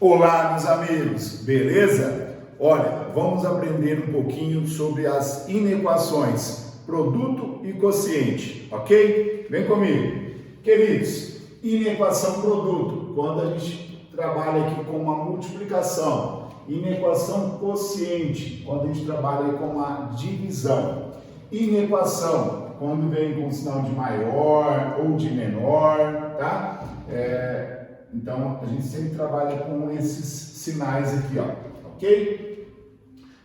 Olá, meus amigos, beleza? Olha, vamos aprender um pouquinho sobre as inequações produto e quociente, ok? Vem comigo. Queridos, inequação produto, quando a gente trabalha aqui com uma multiplicação. Inequação quociente, quando a gente trabalha com uma divisão. Inequação, quando vem com sinal de maior ou de menor, tá? Então, a gente sempre trabalha com esses sinais aqui, ó, ok?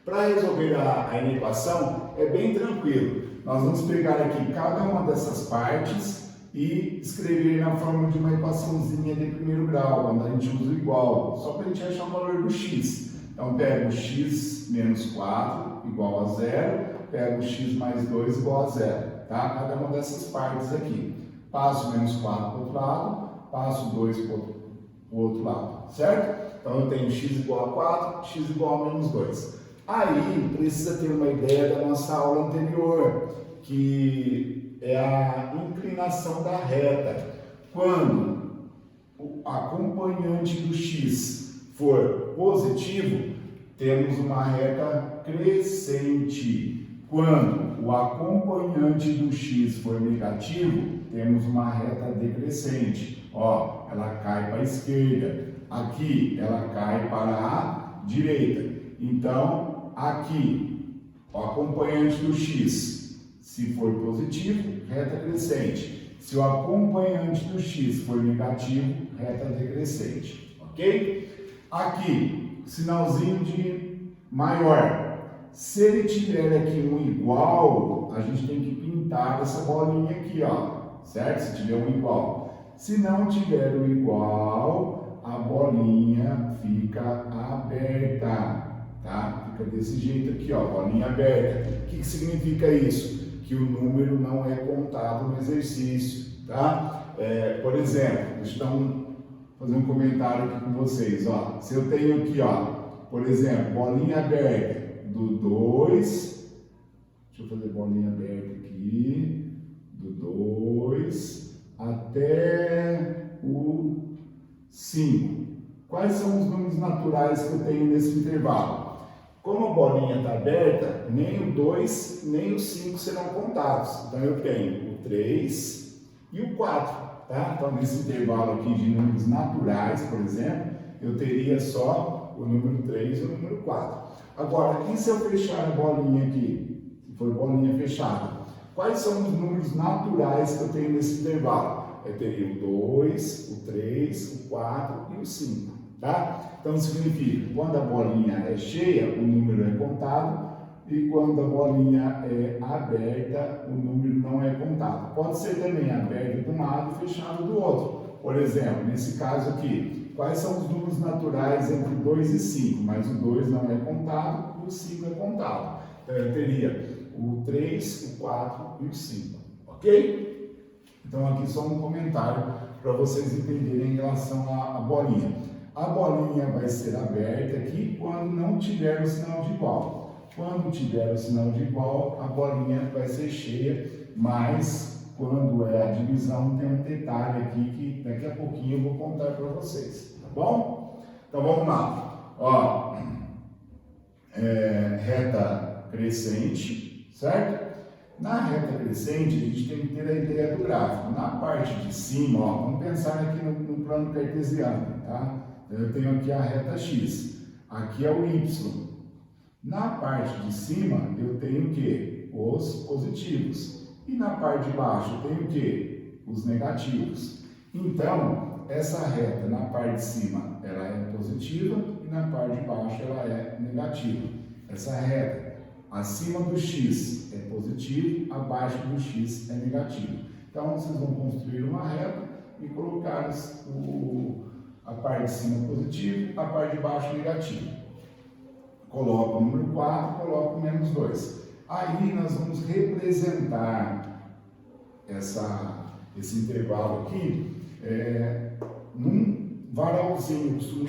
Para resolver a inequação, é bem tranquilo. Nós vamos pegar aqui cada uma dessas partes e escrever na forma de uma equaçãozinha de primeiro grau, quando a gente usa o igual, só para a gente achar o valor do x. Então, pego o x menos 4 igual a 0, pego o x mais 2 igual a 0, tá? Cada uma dessas partes aqui. Passo menos 4 para o outro lado, passo 2 para o outro lado, certo? Então eu tenho x igual a 4, x igual a menos 2. Aí precisa ter uma ideia da nossa aula anterior, que é a inclinação da reta. Quando o acompanhante do x for positivo, temos uma reta crescente. Quando o acompanhante do x for negativo, temos uma reta decrescente. Ó, ela cai para a esquerda. Aqui, ela cai para a direita. Então, aqui, o acompanhante do x, se for positivo, reta crescente. Se o acompanhante do x for negativo, reta decrescente. Ok? Aqui, sinalzinho de maior. Se ele tiver aqui um igual, a gente tem que pintar essa bolinha aqui, ó, certo? Se tiver um igual. Se não tiver o igual, a bolinha fica aberta, tá? Fica desse jeito aqui, ó, bolinha aberta. O que significa isso? Que o número não é contado no exercício, tá? Por exemplo, deixa eu fazer um comentário aqui com vocês, ó. Se eu tenho aqui, ó, por exemplo, bolinha aberta do 2, deixa eu fazer bolinha aberta aqui, do 2 até o 5. Quais são os números naturais que eu tenho nesse intervalo? Como a bolinha está aberta, nem o 2 nem o 5 serão contados. Então eu tenho o 3 e o 4. Tá? Então nesse intervalo aqui de números naturais, por exemplo, eu teria só o número 3 e o número 4. Agora, e se eu fechar a bolinha aqui? Se for bolinha fechada. Quais são os números naturais que eu tenho nesse intervalo? Eu teria o 2, o 3, o 4 e o 5, tá? Então significa, quando a bolinha é cheia, o número é contado, e quando a bolinha é aberta, o número não é contado. Pode ser também aberto de um lado e fechado do outro. Por exemplo, nesse caso aqui, quais são os números naturais entre 2 e 5? Mas o 2 não é contado e o 5 é contado. Então eu teria o 3, o 4 e o 5, ok? Então aqui só um comentário para vocês entenderem em relação à bolinha. A bolinha vai ser aberta aqui quando não tiver o sinal de igual. Quando tiver o sinal de igual, a bolinha vai ser cheia, mas quando é a divisão tem um detalhe aqui que daqui a pouquinho eu vou contar para vocês, tá bom? Então vamos lá. Ó, reta crescente, certo? Na reta crescente, a gente tem que ter a ideia do gráfico. Na parte de cima, ó, vamos pensar aqui no plano cartesiano, tá? Eu tenho aqui a reta x, aqui é o y. Na parte de cima, eu tenho o quê? Os positivos. E na parte de baixo, eu tenho o quê? Os negativos. Então, essa reta na parte de cima, ela é positiva e na parte de baixo, ela é negativa. Essa reta acima do x é positivo, abaixo do x é negativo. Então, vocês vão construir uma reta e colocar a parte de cima positivo, a parte de baixo negativo. Coloco o número 4, coloco o menos 2. Aí nós vamos representar esse intervalo aqui num varalzinho, eu costumo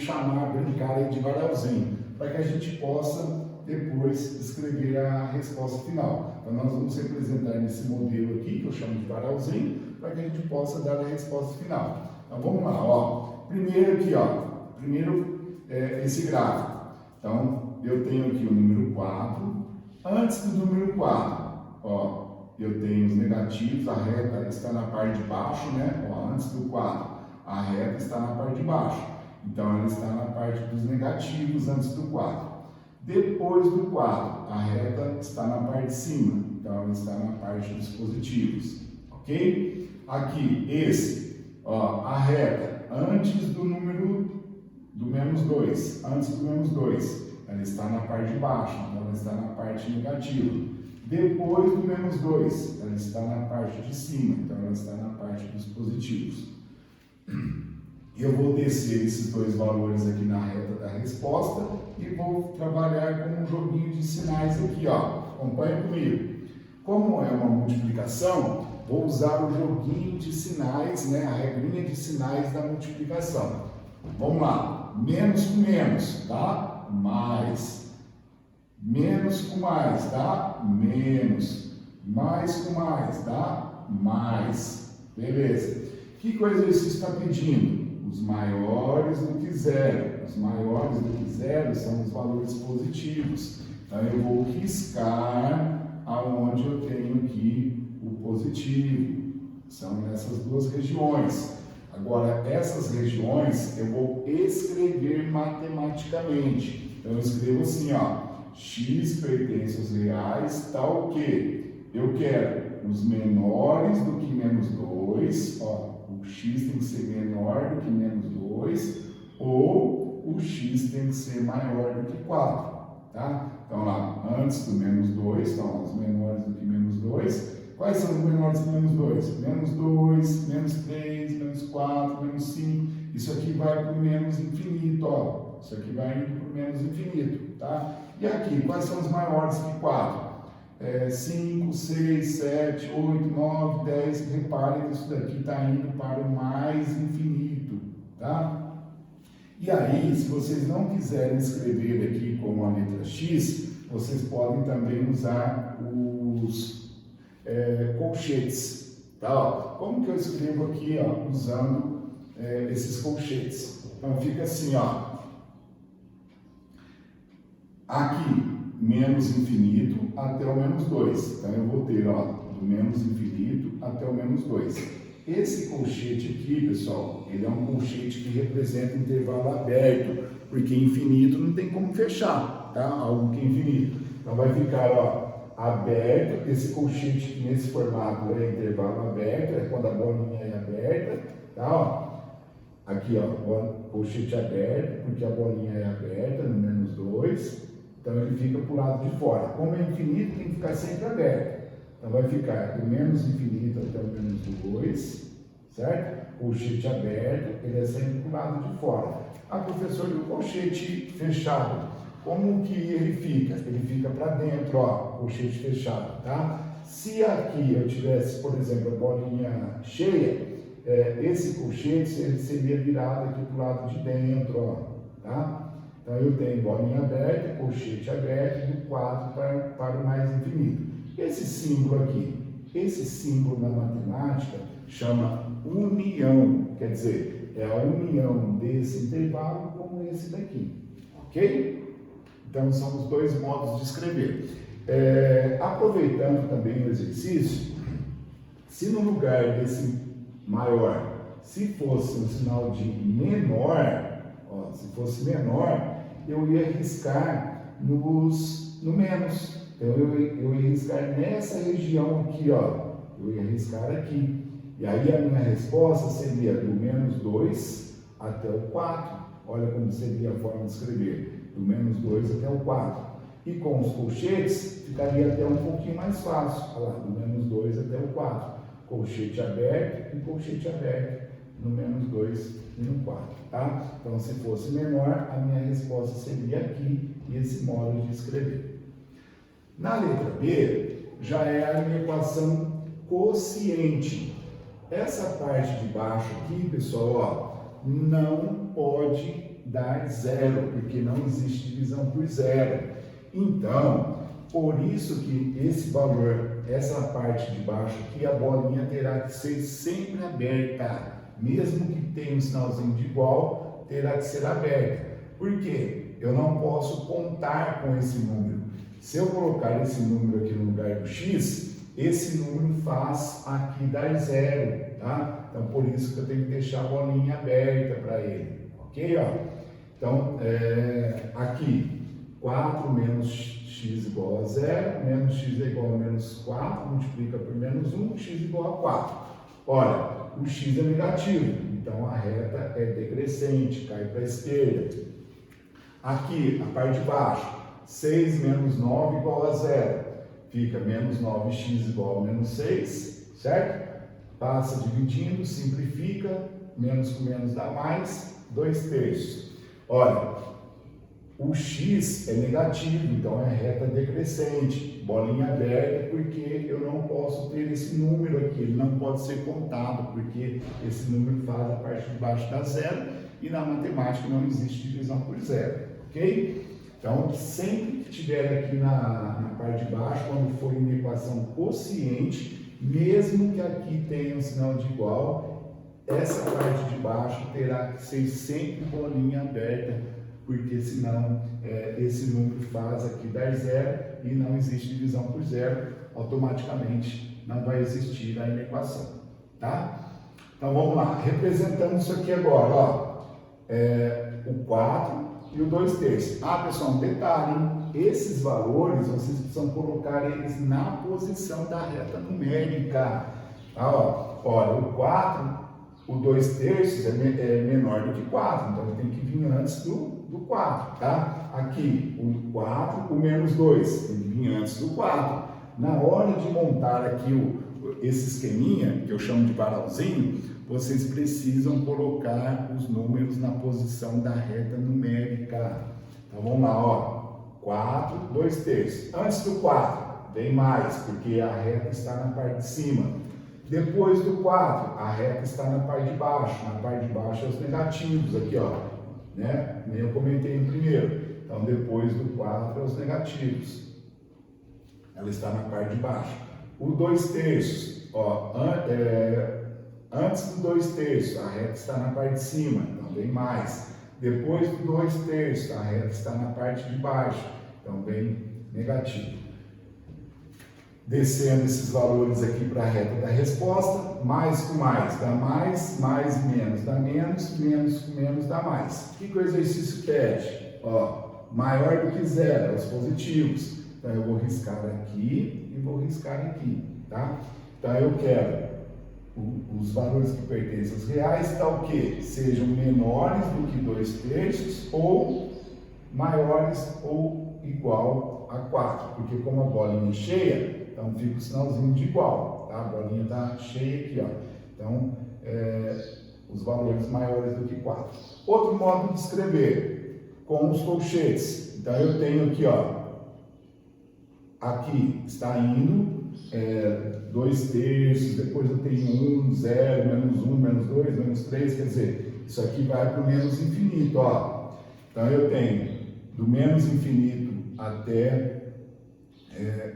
brincar de varalzinho, para que a gente possa depois escrever a resposta final. Então nós vamos representar nesse modelo aqui, que eu chamo de varalzinho, para que a gente possa dar a resposta final. Então vamos lá, ó. Primeiro aqui, ó. Primeiro esse gráfico. Então, eu tenho aqui o número 4. Antes do número 4, ó, eu tenho os negativos, a reta está na parte de baixo, né? Ó, antes do 4, a reta está na parte de baixo. Então, ela está na parte dos negativos antes do 4. Depois do 4, a reta está na parte de cima. Então, ela está na parte dos positivos. Ok? Aqui, esse, ó, a reta antes do número do menos 2. Antes do menos 2, ela está na parte de baixo. Então, ela está na parte negativa. Depois do menos 2, ela está na parte de cima. Então, ela está na parte dos positivos. Eu vou descer esses dois valores aqui na reta da resposta e vou trabalhar com um joguinho de sinais aqui, ó. Acompanhe comigo. Como é uma multiplicação, vou usar o joguinho de sinais, né? A regrinha de sinais da multiplicação. Vamos lá. Menos com menos, tá? Mais. Menos com mais, dá menos. Mais com mais, dá mais. Beleza. O que o exercício está pedindo? Os maiores do que zero. Os maiores do que zero são os valores positivos. Então, eu vou riscar aonde eu tenho aqui o positivo. São nessas duas regiões. Agora, essas regiões eu vou escrever matematicamente. Então, eu escrevo assim, ó. X pertence aos reais, tal que eu quero os menores do que menos 2, ó, o x tem que ser menor do que menos 2, ou o x tem que ser maior do que 4, tá? Então lá, antes do menos 2, então os menores do que menos 2, quais são os menores do que menos 2? Menos 2, menos 3, menos 4, menos 5, isso aqui vai para o menos infinito, ó, isso aqui vai indo para o menos infinito, tá? E aqui, quais são os maiores que 4? 5, 6, 7, 8, 9, 10. Reparem que isso daqui está indo para o mais infinito, tá? E aí, se vocês não quiserem escrever aqui com a letra X, vocês podem também usar os colchetes, tá? Ó, como que eu escrevo aqui, ó, usando esses colchetes? Então, fica assim, ó. Aqui, menos infinito até o menos 2. Então, eu vou ter, ó, do menos infinito até o menos 2. Esse colchete aqui, pessoal, ele é um colchete que representa intervalo aberto, porque infinito não tem como fechar, tá? Algo que é infinito. Então, vai ficar, ó, aberto. Esse colchete aqui, nesse formato, é intervalo aberto, é quando a bolinha é aberta, tá? Ó. Aqui, ó, colchete aberto, porque a bolinha é aberta, no menos 2. Então, ele fica para o lado de fora. Como é infinito, tem que ficar sempre aberto. Então, vai ficar do menos infinito até o menos 2, certo? Colchete aberto, ele é sempre para o lado de fora. Ah, professor, e o colchete fechado, como que ele fica? Ele fica para dentro, ó, colchete fechado, tá? Se aqui eu tivesse, por exemplo, a bolinha cheia, esse colchete ele seria virado aqui para o lado de dentro, ó, tá? Então, eu tenho bolinha aberta, colchete aberto, do 4 para o mais infinito. Esse símbolo aqui, esse símbolo na matemática chama união, quer dizer, é a união desse intervalo com esse daqui, ok? Então, são os dois modos de escrever. Aproveitando também o exercício, se no lugar desse maior, se fosse um sinal de menor, ó, se fosse menor, eu ia riscar no menos. Então, eu ia riscar nessa região aqui, ó. Eu ia riscar aqui. E aí, a minha resposta seria do menos 2 até o 4. Olha como seria a forma de escrever. Do menos 2 até o 4. E com os colchetes, ficaria até um pouquinho mais fácil. Olha lá, do menos 2 até o 4. Colchete aberto e colchete aberto. No menos 2 e no 4, tá? Então, se fosse menor, a minha resposta seria aqui, e esse modo de escrever. Na letra B, já é a equação quociente. Essa parte de baixo aqui, pessoal, ó, não pode dar zero, porque não existe divisão por zero. Então, por isso que esse valor, essa parte de baixo aqui, a bolinha terá que ser sempre aberta. Mesmo que tenha um sinalzinho de igual, terá que ser aberta. Por quê? Eu não posso contar com esse número. Se eu colocar esse número aqui no lugar do x, esse número faz aqui dar zero, tá? Então, por isso que eu tenho que deixar a bolinha aberta para ele, ok? Ó? Então, aqui, 4 menos x igual a 0, menos x é igual a menos 4, multiplica por menos 1, x igual a 4. Olha, o x é negativo, então a reta é decrescente, cai para a esquerda. Aqui, a parte de baixo, 6 menos 9 igual a 0. Fica menos 9x igual a menos 6, certo? Passa dividindo, simplifica, menos com menos dá mais, 2/3. Olha, o x é negativo, então é reta decrescente, bolinha aberta, porque eu não posso ter esse número aqui, ele não pode ser contado, porque esse número faz a parte de baixo dar zero, e na matemática não existe divisão por zero, ok? Então, sempre que tiver aqui na parte de baixo, quando for em equação quociente, mesmo que aqui tenha um sinal de igual, essa parte de baixo terá que ser sempre bolinha aberta, porque senão esse número faz aqui dar zero e não existe divisão por zero, automaticamente não vai existir a equação, tá? Então vamos lá, representando isso aqui agora, ó, o 4 e o 2/3. Ah, pessoal, um detalhe, hein? Esses valores vocês precisam colocar eles na posição da reta numérica, tá? Ó, olha, o 4, o 2/3 é menor do que 4, então ele tem que vir antes do 4, tá? Aqui, o 4, o menos 2, tem que vir antes do 4. Na hora de montar aqui esse esqueminha, que eu chamo de varalzinho, vocês precisam colocar os números na posição da reta numérica. Então vamos lá, ó, 4, 2/3. Antes do 4, vem mais, porque a reta está na parte de cima. Depois do 4, a reta está na parte de baixo. Na parte de baixo é os negativos, aqui, ó, né? Nem eu comentei no primeiro. Então, depois do 4 é os negativos. Ela está na parte de baixo. O 2/3, ó, antes do 2/3, a reta está na parte de cima, então vem mais. Depois do 2/3, a reta está na parte de baixo, então vem negativo. Descendo esses valores aqui para a reta da resposta, mais com mais dá mais, mais e menos dá menos, menos com menos dá mais. O que o exercício pede? Ó, maior do que zero, os positivos. Então eu vou riscar aqui e vou riscar aqui, tá? Então eu quero os valores que pertencem aos reais, tal que sejam menores do que 2/3 ou maiores ou igual a 4, porque como a bolinha é cheia, então fica o sinalzinho de igual, tá? A bolinha está cheia aqui, ó. Então, os valores maiores do que 4. Outro modo de escrever, com os colchetes. Então, eu tenho aqui, ó, aqui está indo 2/3, depois eu tenho 1, 0, menos 1, menos 2, menos 3, quer dizer, isso aqui vai para o menos infinito, ó. Então, eu tenho do menos infinito até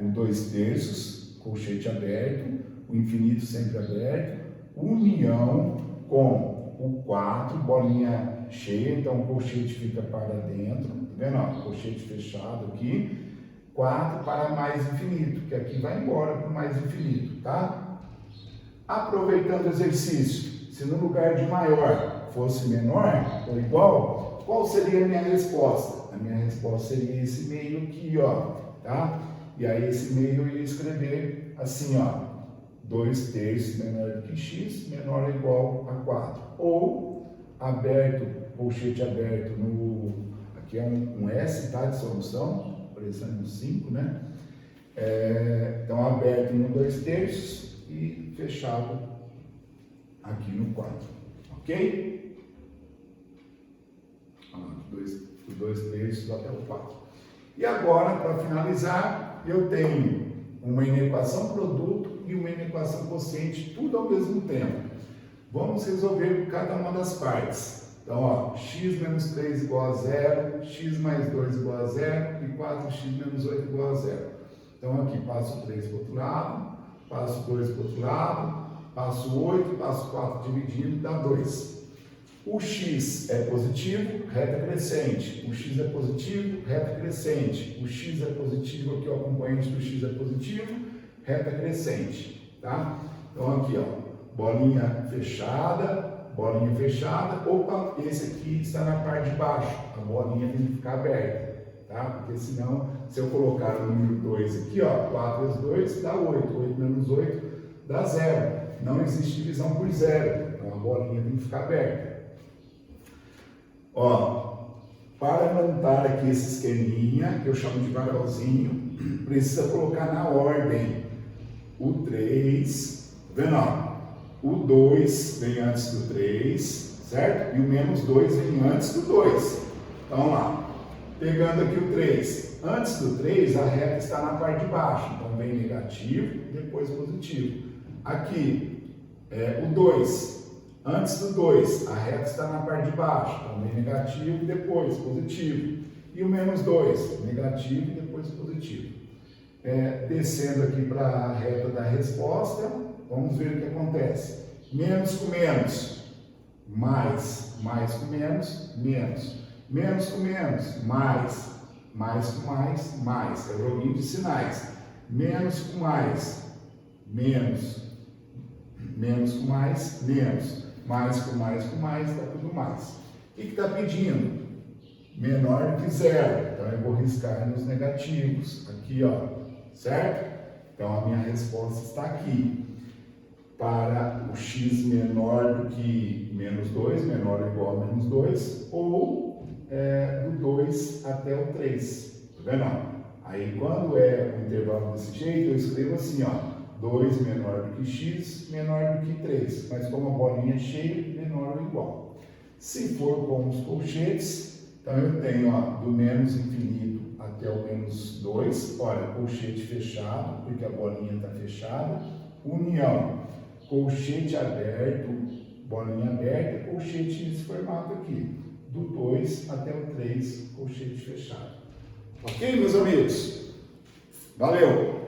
o 2/3, colchete aberto, o infinito sempre aberto, união com o 4, bolinha cheia, então o colchete fica para dentro, tá vendo? Ó, colchete fechado aqui, 4 para mais infinito, que aqui vai embora para o mais infinito, tá? Aproveitando o exercício, se no lugar de maior fosse menor ou igual, qual seria a minha resposta? A minha resposta seria esse meio aqui, ó, tá? E aí esse meio eu ia escrever assim, ó, 2/3 menor do que x, menor ou igual a 4. Ou, aberto, colchete aberto, aqui é um S, tá, de solução, aparecendo no 5, né? Então, aberto no 2/3 e fechado aqui no 4, ok? Do 2/3 até o 4. E agora, para finalizar, eu tenho uma inequação produto e uma inequação quociente, tudo ao mesmo tempo. Vamos resolver cada uma das partes. Então, ó, x menos 3 igual a 0, x mais 2 igual a 0 e 4x menos 8 igual a 0. Então, aqui passo 3 para o outro lado, passo 2 para o outro lado, passo 8, passo 4 dividindo, dá 2. O x é positivo, reta crescente. O x é positivo, reta crescente. O x é positivo, aqui ó, o componente do x é positivo, reta crescente, tá? Então aqui ó, bolinha fechada. Opa, esse aqui está na parte de baixo, a bolinha tem que ficar aberta, tá? Porque senão, se eu colocar o número 2 aqui ó, 4 vezes 2 dá 8, 8 menos 8 dá 0. Não existe divisão por 0, então a bolinha tem que ficar aberta. Ó, para montar aqui esse esqueminha, que eu chamo de varalzinho, precisa colocar na ordem o 3, tá vendo? Ó, o 2 vem antes do 3, certo? E o menos 2 vem antes do 2. Então, vamos lá. Pegando aqui o 3. Antes do 3, a reta está na parte de baixo. Então, vem negativo, depois positivo. Aqui, o 2. Antes do 2, a reta está na parte de baixo, então vem negativo e depois positivo. E o menos 2, negativo e depois positivo. Descendo aqui para a reta da resposta, vamos ver o que acontece. Menos com menos, mais. Mais com menos, menos. Menos com menos, mais. Mais com mais. É o joguinho de sinais. Menos com mais, menos. Menos com mais, menos. Mais com mais, dá tudo mais. O que está pedindo? Menor que 0. Então, eu vou riscar nos negativos. Aqui, ó. Certo? Então, a minha resposta está aqui. Para o x menor do que menos 2, menor ou igual a menos 2, ou do 2 até o 3. Tá vendo? Aí, quando é um intervalo desse jeito, eu escrevo assim, ó. 2 menor do que x, menor do que 3. Mas como a bolinha é cheia, menor ou igual. Se for com os colchetes, então eu tenho ó, do menos infinito até o menos 2. Olha, colchete fechado, porque a bolinha está fechada. União, colchete aberto, bolinha aberta, colchete nesse formato aqui. Do 2 até o 3, colchete fechado. Ok, meus amigos? Valeu!